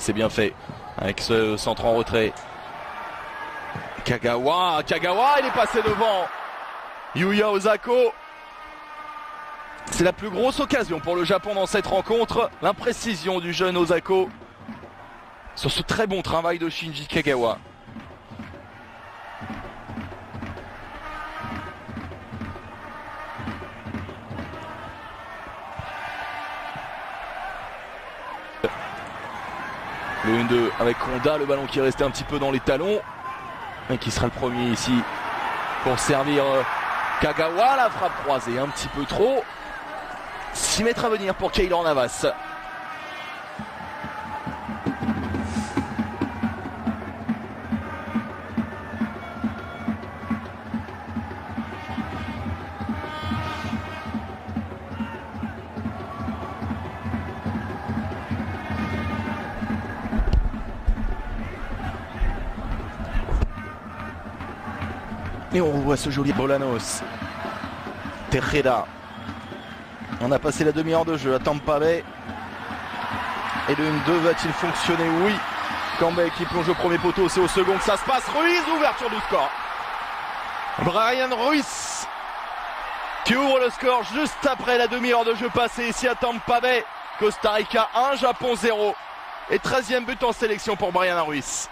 c'est bien fait. Avec ce centre en retrait. Kagawa, il est passé devant. Yuya Osako. C'est la plus grosse occasion pour le Japon dans cette rencontre. L'imprécision du jeune Osako sur ce très bon travail de Shinji Kagawa. Le 1-2 avec Honda, le ballon qui est resté un petit peu dans les talons. Et qui sera le premier ici pour servir Kagawa. La frappe croisée un petit peu trop. 6 mètres à venir pour Keylor Navas. Et on revoit ce joli Bolanos. Tejeda. On a passé la demi-heure de jeu à Tampa Bay. Et le 1-2 va-t-il fonctionner? Oui. Campbell qui plonge au premier poteau, c'est au second que ça se passe. Ruiz, ouverture du score. Brian Ruiz qui ouvre le score juste après la demi-heure de jeu passée ici à Tampa Bay. Costa Rica 1, Japon 0. Et 13e but en sélection pour Brian Ruiz.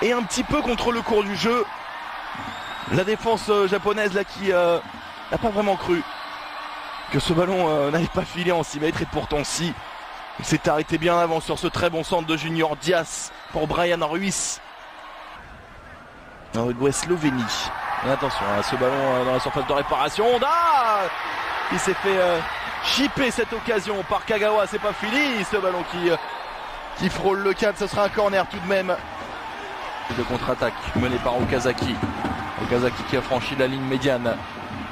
Et un petit peu contre le cours du jeu, la défense japonaise là qui n'a pas vraiment cru que ce ballon n'allait pas filer en 6 mètres, et pourtant si. Il s'est arrêté bien avant sur ce très bon centre de Junior Diaz pour Brian Ruiz. Uruguay Slovénie. Et attention à ce ballon dans la surface de réparation. Honda qui s'est fait chipper cette occasion par Kagawa. C'est pas fini, ce ballon qui frôle le cadre. Ce sera un corner tout de même. De contre-attaque menée par Okazaki. Okazaki qui a franchi la ligne médiane,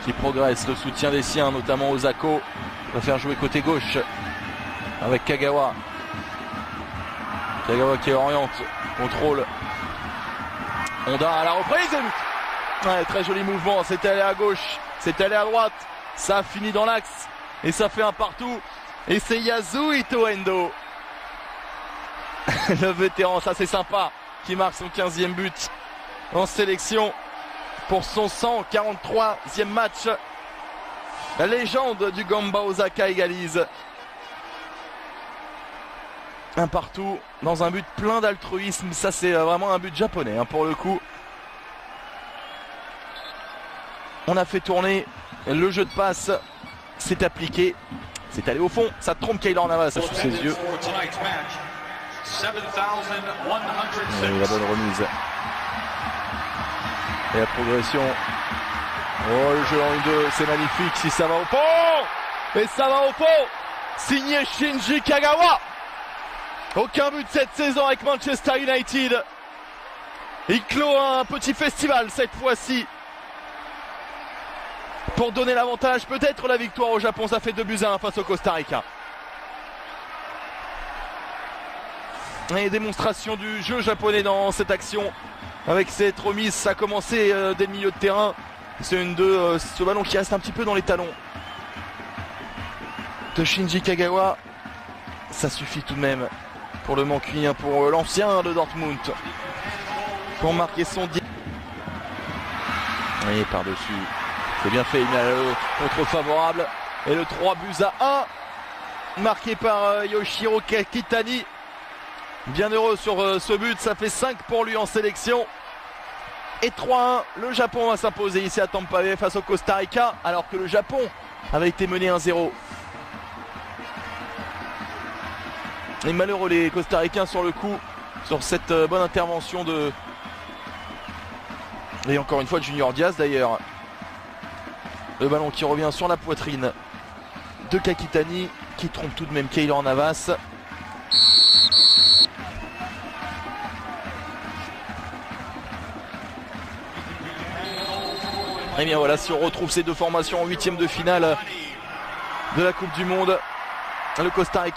qui progresse, le soutien des siens, notamment Osako. Va faire jouer côté gauche avec Kagawa. Kagawa qui oriente, contrôle. Honda à la reprise. Ouais, très joli mouvement, c'est allé à gauche, c'est allé à droite. Ça finit dans l'axe et ça fait un partout. Et c'est Yasuhito Endo, le vétéran, ça c'est sympa, qui marque son 15e but en sélection pour son 143e match. La légende du Gamba Osaka égalise. Un partout dans un but plein d'altruisme. Ça c'est vraiment un but japonais pour le coup. On a fait tourner, le jeu de passe s'est appliqué. C'est allé au fond, ça trompe Keylor Navas sous ses yeux. Et la bonne remise. Et la progression. Oh, le jeu en 1-2, c'est magnifique. Si ça va au pont. Et ça va au pont. Signé Shinji Kagawa. Aucun but cette saison avec Manchester United. Il clôt un petit festival cette fois-ci pour donner l'avantage, peut-être la victoire au Japon. Ça fait 2-1 face au Costa Rica. Et démonstration du jeu japonais dans cette action avec cette remise. Ça a commencé dès le milieu de terrain. C'est ce ballon qui reste un petit peu dans les talons de Shinji Kagawa. Ça suffit tout de même pour le mancunien, pour l'ancien de Dortmund, pour marquer son 10. Et par-dessus, c'est bien fait, il met le contre favorable. Et le 3-1 marqué par Yoshiro Kakitani. Bien heureux sur ce but, ça fait 5 pour lui en sélection. Et 3-1, le Japon va s'imposer ici à Tampa Bay face au Costa Rica, alors que le Japon avait été mené 1-0. Et malheureux les Costa-Ricains sur le coup, sur cette bonne intervention de... Et encore une fois de Junior Diaz d'ailleurs. Le ballon qui revient sur la poitrine de Kakitani, qui trompe tout de même Keylor Navas. Et bien voilà, si on retrouve ces deux formations en 8e de finale de la Coupe du Monde, le Costa Rica